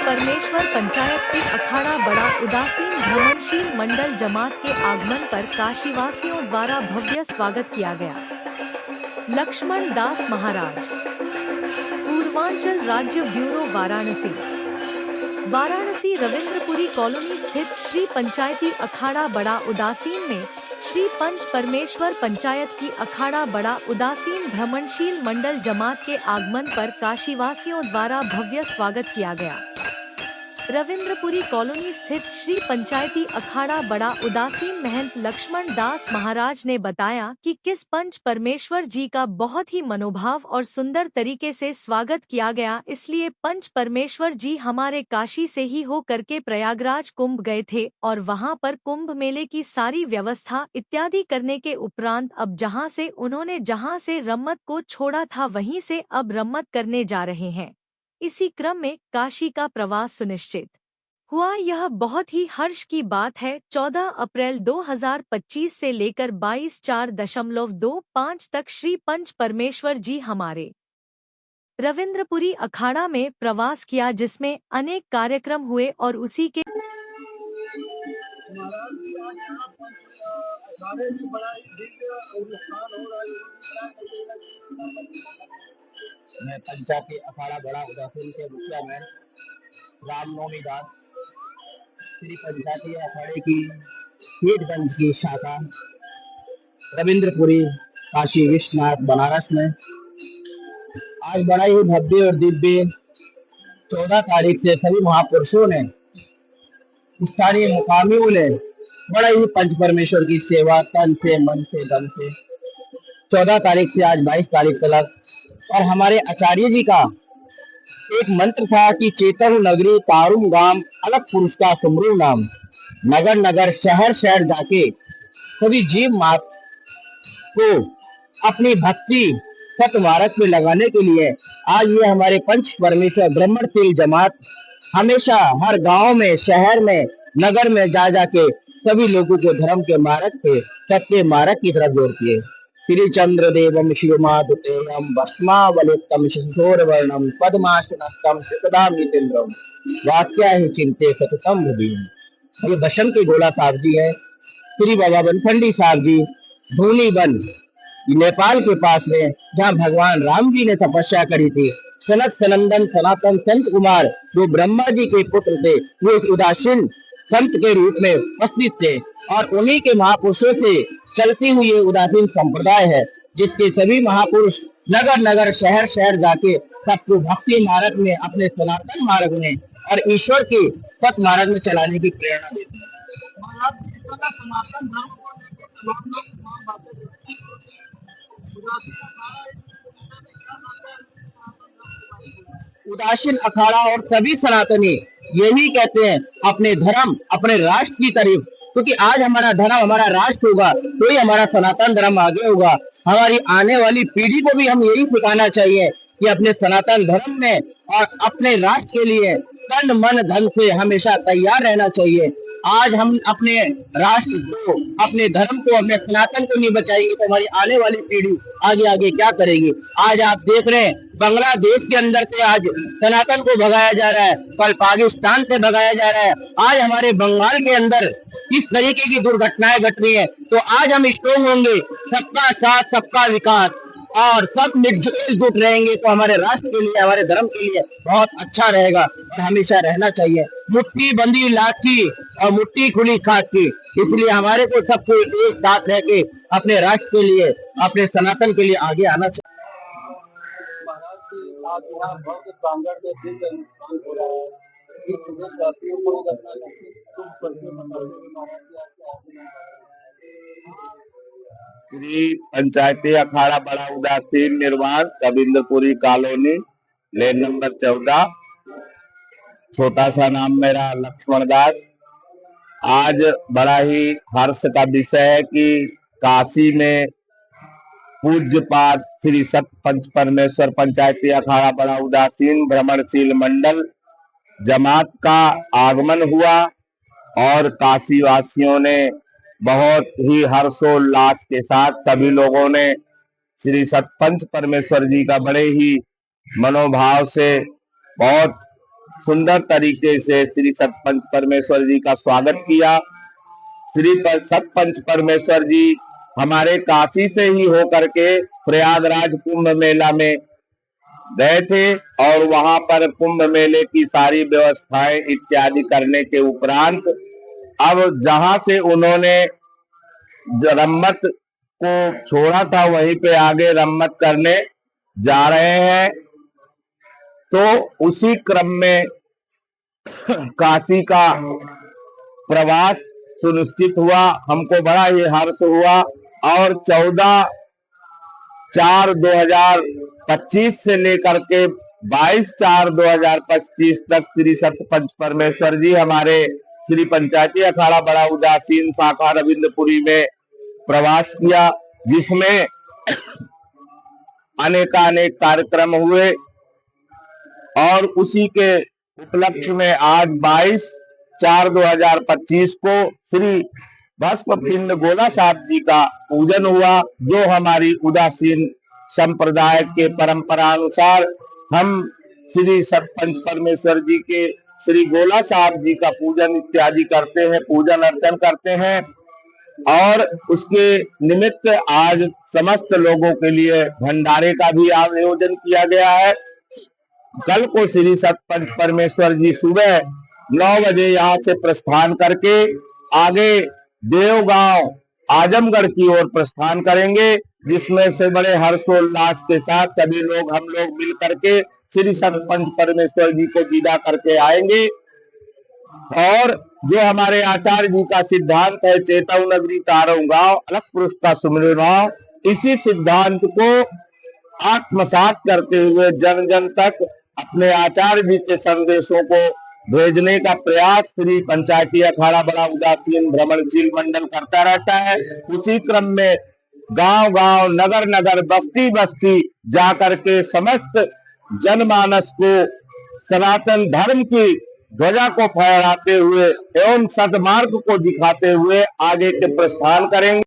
परमेश्वर पंचायत के अखाड़ा बड़ा उदासीन भ्रमणशील मंडल जमात के आगमन पर काशीवासियों द्वारा भव्य स्वागत किया गया। लक्ष्मण दास महाराज, पूर्वांचल राज्य ब्यूरो, वाराणसी। वाराणसी रविंद्रपुरी कॉलोनी स्थित श्री पंचायती अखाड़ा बड़ा उदासीन में श्री पंच परमेश्वर पंचायत की अखाड़ा बड़ा उदासीन भ्रमणशील मंडल जमात के आगमन पर काशीवासियों द्वारा भव्य स्वागत किया गया। रविंद्रपुरी कॉलोनी स्थित श्री पंचायती अखाड़ा बड़ा उदासीन महंत लक्ष्मण दास महाराज ने बताया कि किस पंच परमेश्वर जी का बहुत ही मनोभाव और सुंदर तरीके से स्वागत किया गया, इसलिए पंच परमेश्वर जी हमारे काशी से ही हो करके प्रयागराज कुंभ गए थे और वहां पर कुंभ मेले की सारी व्यवस्था इत्यादि करने के उपरांत अब जहां से रम्मत को छोड़ा था वहीं से अब रम्मत करने जा रहे हैं। इसी क्रम में काशी का प्रवास सुनिश्चित हुआ। यह बहुत ही हर्ष की बात है। 14 अप्रैल 2025 से लेकर 22/4.25 तक श्री पंच परमेश्वर जी हमारे रविंद्रपुरी अखाड़ा में प्रवास किया, जिसमें अनेक कार्यक्रम हुए और उसी के मैं पंचायती अखाड़ा बड़ा उदासीन के मुखिया में रामनवमी दास श्री पंचायती अखाड़े की हीटगंज की शाखा रविंद्रपुरी काशी विश्वनाथ बनारस में आज बड़ा ही भव्य और दिव्य 14 तारीख से सभी महापुरुषों ने, स्थानीय मुकामियों ने बड़ा ही पंच परमेश्वर की सेवा तन से मन से दम से 14 तारीख से आज 22 तारीख तक। और हमारे आचार्य जी का एक मंत्र था कि चेतन नगरी तारुम गाम अलग पुरुष का सुमरू नाम, नगर नगर शहर शहर जाके सभी जीव मात को अपनी भक्ति सतमार्ग में लगाने के लिए आज ये हमारे पंच परमेश्वर ब्रह्मणशील जमात हमेशा हर गांव में, शहर में, नगर में जा जाके सभी लोगों को धर्म के मार्ग पे, सत्य मार्ग की तरफ जोड़ती है। श्री चंद्र देवम शिवमाधुतेयम भस्मावलितम शिशोरवर्णम पद्मासनस्तम सुखदामितेन्द्रम वाक्या ही चिंते सततम भुवीम। ये बसम के गोला साहब जी है, श्री बाबा बनखंडी साहब जी धूनी बन नेपाल के पास में, जहाँ भगवान राम जी ने तपस्या करी थी। सनक सनंदन सनातन संत कुमार जो ब्रह्मा जी के पुत्र थे, वो इस उदासीन संत के रूप में उपस्थित थे और उन्हीं के महापुरुषों से चलती हुई ये उदासीन संप्रदाय है, जिसके सभी महापुरुष नगर नगर शहर शहर जाके सबको भक्ति मार्ग में, अपने सनातन मार्ग में और ईश्वर के सत मार्ग में चलाने की प्रेरणा देते हैं। उदासीन अखाड़ा और सभी सनातनी यही कहते हैं अपने धर्म, अपने राष्ट्र की तरफ, क्योंकि आज हमारा धर्म, हमारा राष्ट्र होगा तो ही हमारा सनातन धर्म आगे होगा। हमारी आने वाली पीढ़ी को भी हम यही सिखाना चाहिए कि अपने सनातन धर्म में और अपने राष्ट्र के लिए तन मन धन से हमेशा तैयार रहना चाहिए। आज हम अपने राष्ट्र को, अपने धर्म को, अपने सनातन को नहीं बचाएंगे तो हमारी आने वाली पीढ़ी आगे आगे क्या करेगी। आज आप देख रहे हैं बांग्लादेश के अंदर से आज सनातन को भगाया जा रहा है, कल पाकिस्तान से भगाया जा रहा है, आज हमारे बंगाल के अंदर इस तरीके की दुर्घटनाएं घट रही है। तो आज हम स्ट्रोंग होंगे, सबका साथ सबका विकास और सब मिलजुट रहेंगे तो हमारे राष्ट्र के लिए, हमारे धर्म के लिए बहुत अच्छा रहेगा और हमेशा रहना चाहिए। मुट्ठी बंदी लाख की और मुट्ठी खुली खाक की, इसलिए हमारे को सबको एक साथ रह के अपने राष्ट्र के लिए, अपने सनातन के लिए आगे आना चाहिए। श्री पंचायती अखाड़ा बड़ा उदासीन निर्माण रविंद्रपुरी कॉलोनी लेन नंबर 14, छोटा सा नाम मेरा लक्ष्मण दास। आज बड़ा ही हर्ष का विषय है कि काशी में पूज्य पाठ श्री सत पंच परमेश्वर पंचायती अखाड़ा बड़ा उदासीन भ्रमणशील मंडल जमात का आगमन हुआ और काशी वासियों ने बहुत ही हर्षोल्लास के साथ सभी लोगों ने श्री सतपंच परमेश्वर जी का बड़े ही मनोभाव से बहुत सुंदर तरीके से श्री सतपंच परमेश्वर जी का स्वागत किया। श्री सतपंच परमेश्वर जी हमारे काशी से ही होकर के प्रयागराज कुंभ मेला में गए थे और वहां पर कुंभ मेले की सारी व्यवस्थाएं इत्यादि करने के उपरांत अब जहां से उन्होंने रम्मत को छोड़ा था वहीं पे आगे रम्मत करने जा रहे हैं। तो उसी क्रम में काशी का प्रवास सुनिश्चित हुआ। हमको बड़ा ही हर्ष हुआ और 14/4/2025 से लेकर के 22/4/2025 तक श्री सतपंच परमेश्वर जी हमारे श्री पंचायती अखाड़ा बड़ा उदासीन शाखा रविंद्रपुरी में प्रवास किया, जिसमें अनेकानेक कार्यक्रम हुए और उसी के उपलक्ष्य में आज 22/4/2025 को श्री भस्म पिंड गोला साहब जी का पूजन हुआ, जो हमारी उदासीन संप्रदाय के परंपरा अनुसार हम श्री सतपंच परमेश्वर जी के श्री गोला साहब जी का पूजन इत्यादि करते हैं, पूजन अर्चन करते हैं। और उसके निमित्त आज समस्त लोगों के लिए भंडारे का भी आयोजन किया गया है। कल को श्री सतपंच परमेश्वर जी सुबह 9 बजे यहाँ से प्रस्थान करके आगे देवगांव आजमगढ़ की ओर प्रस्थान करेंगे, जिसमें से बड़े हर्षोल्लास के साथ सभी लोग हम लोग मिल करके श्री सतपंच परमेश्वर जी को विदा करके आएंगे। और जो हमारे आचार्य जी का सिद्धांत है, चेतौ नगरी तारौ गाँव अलग पुरुष का सुमिरन, इसी सिद्धांत को आत्मसात करते हुए जन जन तक अपने आचार्य जी के संदेशों को भेजने का प्रयास श्री पंचायती अखाड़ा बड़ा उदासीन भ्रमणशील मंडल करता रहता है। उसी क्रम में गांव गांव नगर नगर बस्ती बस्ती जाकर के समस्त जनमानस को सनातन धर्म की ध्वजा को फहराते हुए एवं सदमार्ग को दिखाते हुए आगे के प्रस्थान करेंगे।